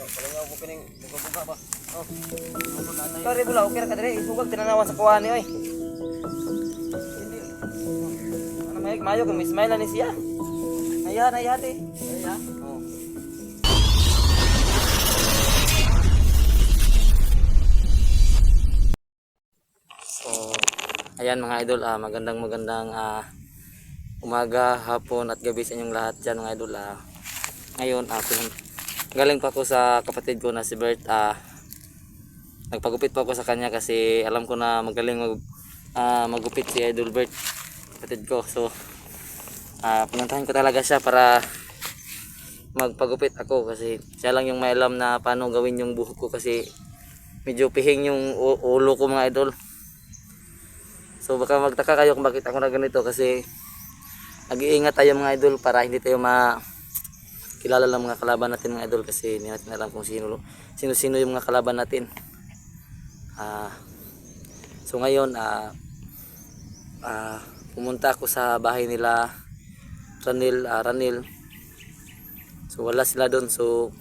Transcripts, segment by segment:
Palingaw ko kining buga ba. Oh. Kari bula, okay ra ka dire. Isugag tinanawan sa kuha ni oy. Hindi. Ano may mayo kung ismaila ni siya. Ayan, ayati. Ay ha. Oh. So, ayan mga idol, magandang umaga, hapon at gabi sa inyong lahat dyan mga idol. Ngayon, galing pa ako sa kapatid ko na si Bert. Nagpagupit pa ako sa kanya kasi alam ko na magaling magupit si Idol Bert, kapatid ko. So, pinuntahan ko talaga siya para magpagupit ako kasi siya lang yung may alam na paano gawin yung buhok ko kasi medyo pihing yung ulo ko mga idol. So baka magtaka kayo kung bakit ako na ganito kasi nag-iingat tayo mga idol para hindi tayo kilala lang mga kalaban natin mga idol kasi hindi natin alam kung sino yung mga kalaban natin. So ngayon pumunta ako sa bahay nila Ranil. So wala sila doon, so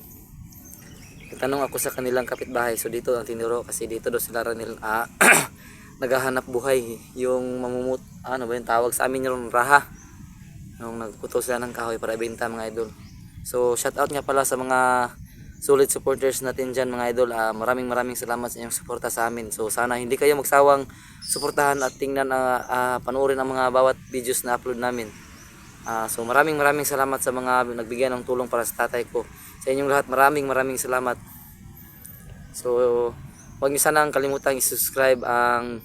nagtanong ako sa kanilang kapitbahay. So dito ang tinuro kasi dito daw sila Ranil naghahanap buhay, yung ano ba yung tawag sa amin yung raha, nung nagputo sila ng kahoy para ibenta mga idol. So shout out nga pala sa mga solid supporters natin dyan mga idol. Maraming salamat sa inyong suporta sa amin. So sana hindi kayo magsawang suportahan at tingnan panoorin ang mga bawat videos na upload namin. So maraming salamat sa mga nagbigay ng tulong para sa tatay ko. Sa inyong lahat maraming salamat. So huwag niyo sanang kalimutang i-subscribe ang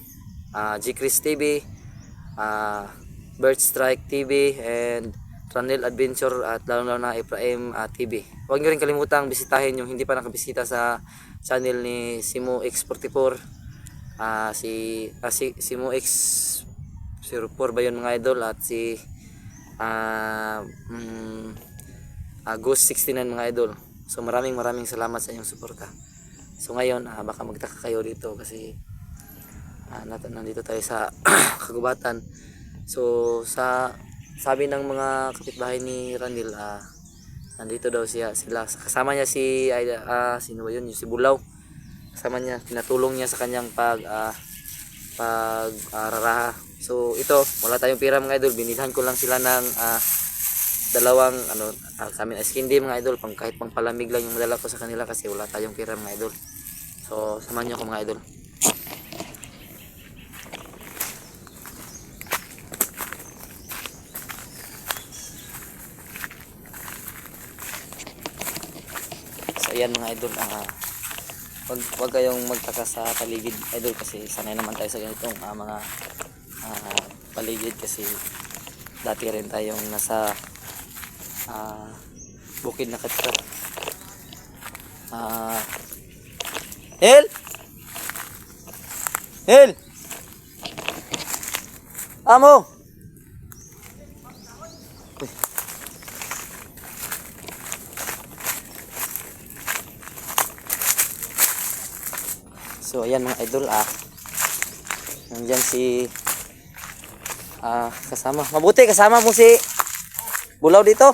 G-Chris TV, Bird Strike TV, and Ranil Adventure, at lalo na Ephraim TV. Huwag niyo rin kalimutang bisitahin yung hindi pa nakabisita sa channel ni Simo X44, si Simo X04 ba yun mga idol, at si Ghost 69 mga idol. So maraming salamat sa inyong suporta. So ngayon baka magtaka kayo dito kasi nandito tayo sa kagubatan. So sabi ng mga kapitbahay ni Ranil, nandito daw sila kasama niya sino ba yun, yung si Bulaw, kasama niya, tinatulong niya sa kanyang raraha. So ito, wala tayong pera mga idol, binilhan ko lang sila ng dalawang sa amin ice candy mga idol, kahit pang palamig lang yung madala ko sa kanila kasi wala tayong pera mga idol. So samahan niyo ako mga idol. So ayan mga idol, wag kayong magtaka sa paligid idol kasi sanay naman tayo sa ganitong mga paligid kasi dati rin tayong nasa bukid na katsa. Hel amo. So ayan mga idol, nandyan si mabuti kasama mo si Bulaw dito.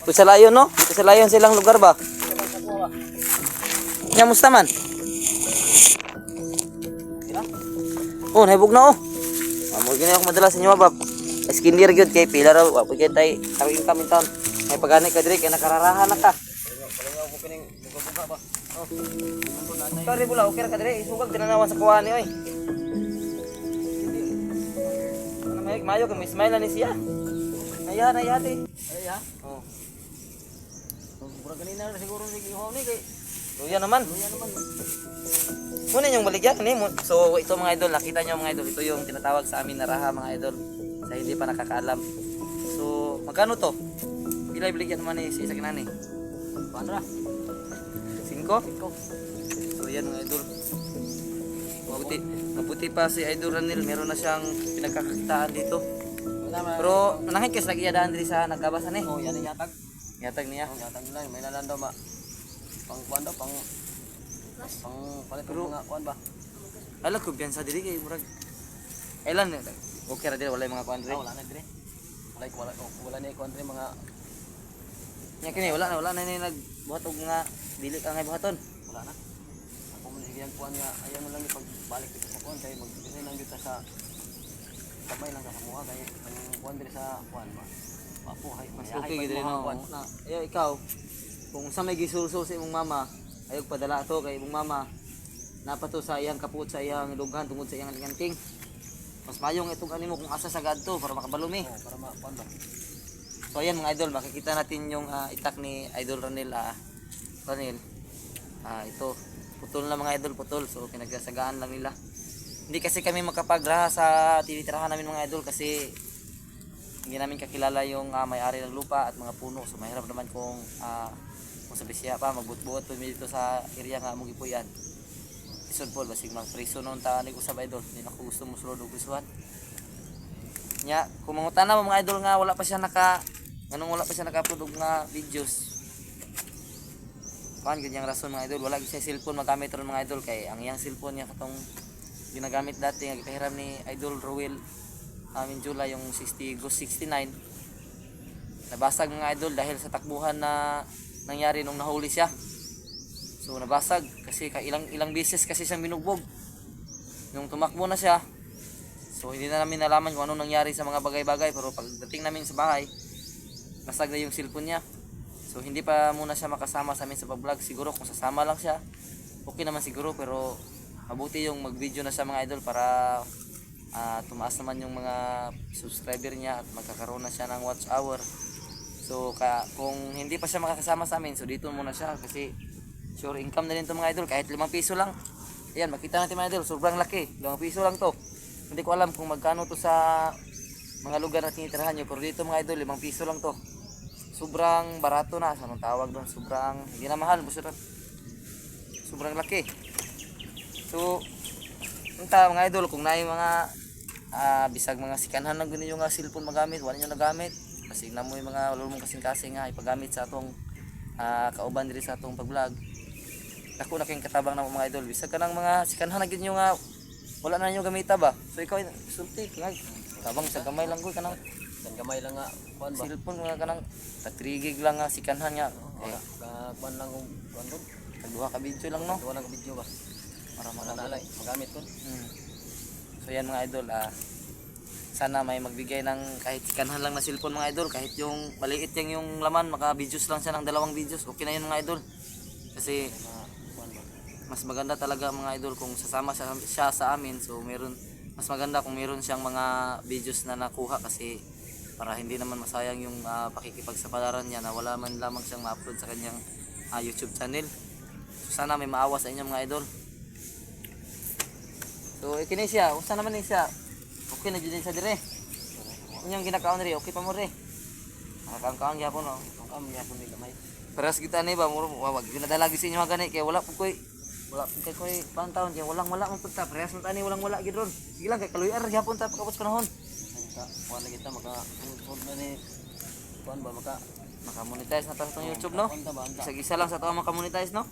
Dito sa Layon, no? Dito sa Layon silang lugar ba? Nyamusta man? Oh, naibog na oh. Amo gini ako madalas sa inyo bab. Skin deer gyud kay pila raw wa pud tay tawing kami taon. May pagani ka dire kay nakararahan na ka. Palingaw ko kining buga ba. Oh. Kari bula, okay ra ka dire. Isugag tinanawan sa kuha ni oy. Ano may mayo kung ismaila ni siya. Ayan, ayati. Ay ha. Oh. Mura kanina siguro sige ho ni kay. Luya naman. Muna yung baligyan ni. So ito mga idol, nakita nyo mga idol, ito yung tinatawag sa amin na raha mga idol, sa hindi pa nakakaalam. So magkano to? Pila baligyan naman ni si isa kinani? Paano ra? 5? So yan mga idol. Mabuti pa si Idol Ranil, meron na siyang pinagkakakitaan dito. Pero nanahit kasi nag-iadaan diri sa nagkabasan eh. Oh, yan ang yatag. Yatag niya. Oh, yatag nila, may nalandaw ba? Pang kuan daw, pang palit ng mga kuan ba? Ala ko biyan sa diri kay murag. Ilan okay ra diri wala yung mga kuan diri. Wala na dire. Wala ni kuan dire mga Nya kini wala na ni nagbuhat og nga dili ka nga buhaton. Wala na. Ako mo yung kuan nga ayaw mo lang ni pagbalik dito sa kuan kay magdili lang dito sa kamay lang sa kumuha kay ang kuan diri sa kuan ba. Mapuhay Mas okay gid rin no. Na, ayo ikaw kung sa may gisulsul sa imong mama, ayog padala to kay imong mama. Napato sa iyang kaput sa iyang dughan tungod sa iyang linganting. Mas mayong itong animo kung asa sa gadto para makabalumi. Oh, para kuan ba. So ayan mga idol, makikita natin yung itak ni Idol Ranil. Ranil. Ito, putol na mga idol, putol. So pinagsasagaan lang nila. Hindi kasi kami makapagraha sa tinitirahan namin mga idol kasi hindi namin kakilala yung may-ari ng lupa at mga puno. So mahirap naman kung sa Bisaya pa, magbutbuot po dito sa area nga mong ipuyan. Isod po, basig mag-priso noon ta ni usab idol. Hindi na ko gusto mo sulod og prisuhan. Nya, kung mangutan na mga idol nga wala pa siya naka-upload og nga videos. Kuan ganyang rason mga idol, wala siya cellphone magamit ron mga idol kay ang iyang cellphone niya katong ginagamit dati nga gipahiram ni Idol Rowell July yung 60 Ghost 69. Nabasag mga idol dahil sa takbuhan na nangyari nung nahuli siya. So nabasag kasi ilang beses kasi siyang binugbog. Nung tumakbo na siya, so hindi na namin nalaman kung ano nangyari sa mga bagay-bagay, pero pagdating namin sa bahay, nasag na yung cellphone niya. So hindi pa muna siya makasama sa amin sa pag-vlog. Siguro kung sasama lang siya, okay naman siguro, pero mabuti yung mag-video na siya mga idol para tumaas naman yung mga subscriber niya at magkakaroon na siya ng watch hour. So kung hindi pa siya makakasama sa amin, so dito muna siya kasi sure income na rin to mga idol, kahit 5 piso lang. Ayan, makita natin mga idol, sobrang laki, 5 piso lang to. Hindi ko alam kung magkano to sa mga lugar na tinitirahan nyo, pero dito mga idol, 5 piso lang to. Sobrang barato na, anong tawag doon, sobrang, hindi na mahal, sobrang laki. So, punta mga idol, kung na yung mga bisag mga sikanhan lang ganun yung cellphone magamit, wala nyo nagamit, kasi na mo yung mga lulumong kasing-kasing nga ipagamit sa atong kauban diri sa atong pag-vlog. Ako na kayong katabang na mga idol, bisag ka ng mga sikanhan na ganun yung wala na nyo gamita ba? So ikaw, sulti, tabang sa gamay lang ko kanang Kan gamay lang nga kuan ba. cellphone nga kanang 3 gig lang nga sikanhan nga. Wala ka kuan lang kung kuan ko. Tagduha ka video lang no. Wala ka video ba. Para Manalay, magamit ko. So yan mga idol, sana may magbigay ng kahit sikanhan lang na cellphone mga idol, kahit yung maliit yung laman, maka-videos lang siya ng 2 videos, okay na yun mga idol. Kasi Kuan ba. mas maganda talaga mga idol kung sasama siya sa amin. So meron, mas maganda kung meron siyang mga videos na nakuha kasi para hindi naman masayang yung pakikipagsapalaran niya na wala man lamang siyang ma-upload sa kanyang YouTube channel. So sana may maawa sa inyo mga idol. So ikini siya, usa naman ni siya. Okay na jud siya dire. Inyong ginakaon ri, okay pa mo ri. Nakakaon gyapon no. Ang kam gyapon ni gamay. Paras kita ni ba muro wag ginadala gi sa inyo gani kay wala pud koy pantaon kay wala man pud ta. Paras man tani wala gid ron. Sige lang kay kaluyar gyapon ta pagkabot panahon. Kuan lagi ta maka hold na ni kuan ba Maka-monetize na ta sa YouTube no. Isa lang sa tawo maka-monetize no.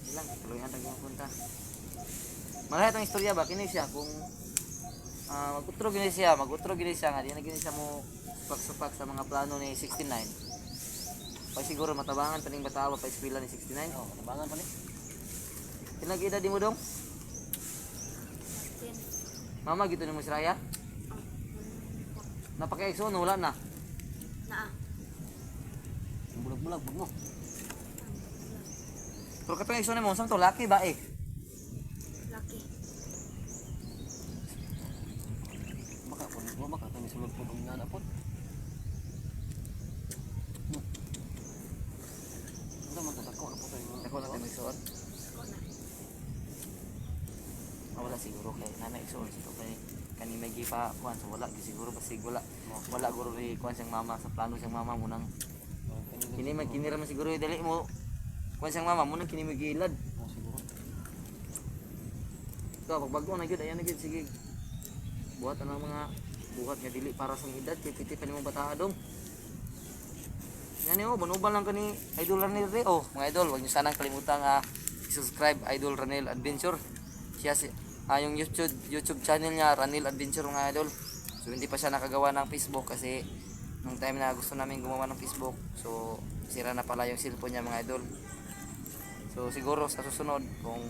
Sige lang kay kaluyar ta gyapon ta. Malay itong istorya ba kini siya kung mag-utro gini siya nga di na gini siya mo supak sa mga plano ni 69. Pa siguro matabangan pa ning batawa pa eskwela ni 69. Oh, matabangan pa ni. Ilang edad di mo dong? Mama gitu ni mo si Raya? Napaka-exo no wala na. Bulag-bulag bug mo. Pero katong exo ni mo sang to laki ba eh? Baka kami sulod po ng nga napot. Ito magtatako na po tayo. Ako lang kay exo. Wala siguro kay nana exo sa to kay kani may gipa kuan so wala siguro basig wala guro ri kuan siyang mama sa plano siyang mama munang kini man kinira man siguro dali mo kuan siyang mama munang kini magilad. Siguro. Ito pagbago na gyud ayan na gyud sige. Buhat ang mga buhat nga dili para sa edad kay piti pa nimong bata dong. Yan yo banuban lang kani Idol Ranil re. Oh, mga idol, wag niyo sanang kalimutan i-subscribe Idol Ranil Adventure. Siya yung YouTube channel niya Ranil Adventure mga idol. So hindi pa siya nakagawa ng Facebook kasi nung time na gusto namin gumawa ng Facebook, so sira na pala yung cellphone niya mga idol. So siguro sa susunod kung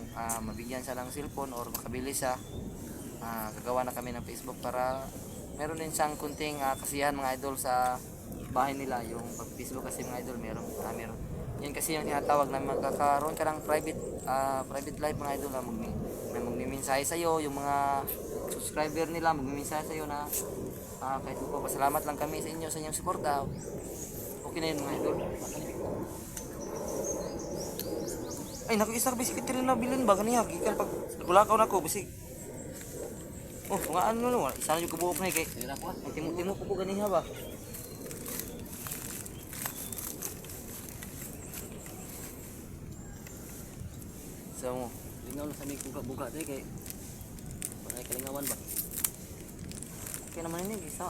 mabigyan siya ng cellphone or makabili siya, gagawa na kami ng Facebook para meron din siyang kunting kasiyahan mga idol sa bahay nila. Yung pag Facebook kasi mga idol meron yan kasi yung tinatawag na magkakaroon ka ng private life mga idol, na magmimensahe sa iyo yung mga subscriber nila, magmimensahe sa iyo na kahit po pasalamat lang kami sa inyo sa inyong suporta. Okay na yun mga idol. Ay naku, isa ka bisik rin na bilin ba ganiya gikan pag nagulakaw na ako bisik. Oh, mga ano no, isa na yung kabuok na kay timo ko ganiya ba. So, Lingaw na sa may buka tayo kay panay kalingawan ba? okay naman ini isa.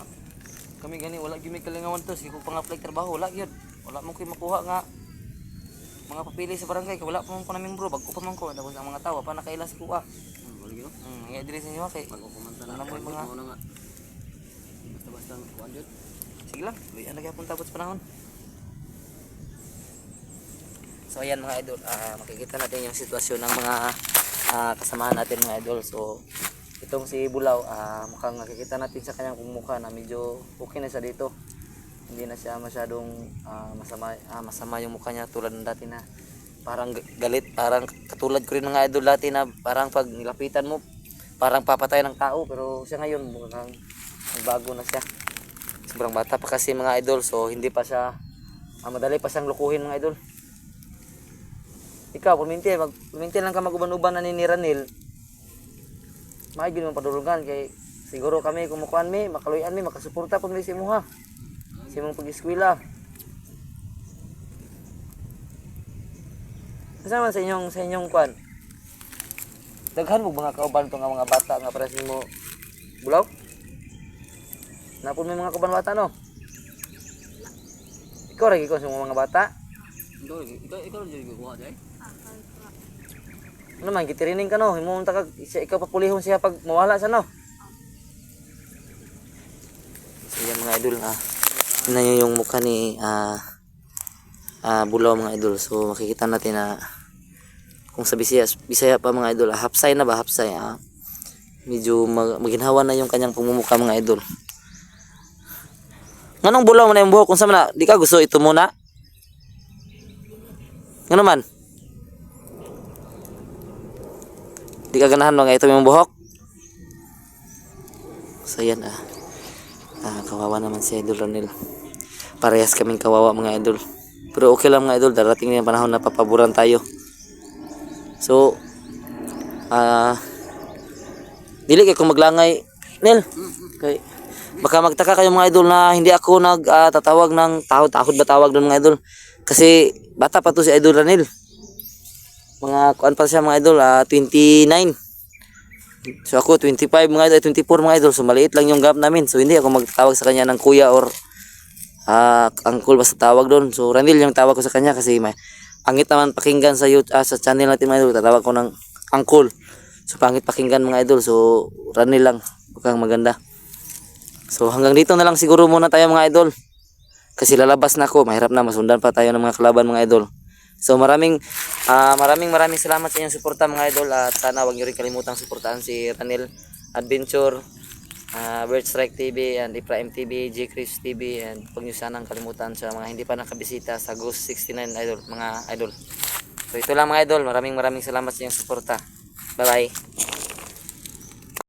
Kami gani wala gyud may kalingawan to, sige ko pang-apply trabaho wala gyud. Wala man koy makuha nga mga papili sa barangay kay wala pa man ko na membro, bagko pa man ko tapos ang mga tawa pa nakaila sa kuha. Wala gyud. Nga diri sa inyo kay Pagkukumanta na alam mo yung mga mo na nga. Basta kuan jud. sige lang, luyan na gyapon tapos panahon. So ayan mga idol, makikita natin yung sitwasyon ng mga kasamahan natin mga idol. So itong si Bulaw, mukhang nakikita natin sa kanyang mukha na medyo okay na siya dito. Hindi na siya masyadong masama yung mukha niya tulad ng dati na parang galit, parang katulad ko rin mga idol dati na parang pag nilapitan mo parang papatay ng tao, pero siya ngayon mukhang nagbago na siya. Sobrang bata pa kasi mga idol, so hindi pa siya madali pa siyang lukuhin mga idol. Ikaw, puminti lang ka maguban-uban na ni Ranil. Maigin mo padulungan kay siguro kami kumukuan mi, makaluyan mi, makasuporta pag si mo ha. Si mong pag-eskwela. Kasama sa inyong kuan. Daghan mo mga kauban to nga mga bata nga para sa mo Bulaw. Napon may mga kauban bata no. Ikaw ra gyud sa mga bata. Ikaw jud kuha day. Ano man gitirining ka no, himo unta kag ikaw papulihon siya pag mawala sa no. So yan mga idol, tingnan niyo yung mukha ni Bulaw mga idol. So makikita natin na kung sa Bisaya pa mga idol, hapsay na ba hapsay, medyo maginhawa na yung kanyang pamumukha mga idol. Nganong Bulaw man na yung buhok kung sa man di ka gusto ito muna? Ngano man? Di ka ganahan mga ito yung buhok. So yan kawawa naman si Idol Ranil. Parehas kaming kawawa mga idol. Pero okay lang mga idol, darating na yung panahon na papaboran tayo. So dili kay kung maglangay Nel. Kay baka magtaka kayo mga idol na hindi ako tatawag ng tahod ba tawag doon mga idol. Kasi bata pa to si Idol Ranil. Mga kuan pa siya mga idol, 29. So ako 25 mga idol, 24 mga idol. So maliit lang yung gap namin. So hindi ako magtawag sa kanya ng kuya or uncle basta tawag doon. So Ranil yung tawag ko sa kanya kasi may pangit naman pakinggan sa sa channel natin mga idol. Tatawag ko ng uncle. So pangit pakinggan mga idol. So Ranil lang, mukhang maganda. So hanggang dito na lang siguro muna tayo mga idol. Kasi lalabas na ako, mahirap na masundan pa tayo ng mga kalaban mga idol. So maraming salamat sa inyong suporta mga idol, at sana huwag niyo rin kalimutang suportahan si Ranil Adventure, Bird Strike TV and Iprime TV, J Chris TV, and huwag niyo sanang kalimutan sa mga hindi pa nakabisita sa Ghost 69 idol mga idol. So ito lang mga idol, maraming salamat sa inyong suporta. Bye bye.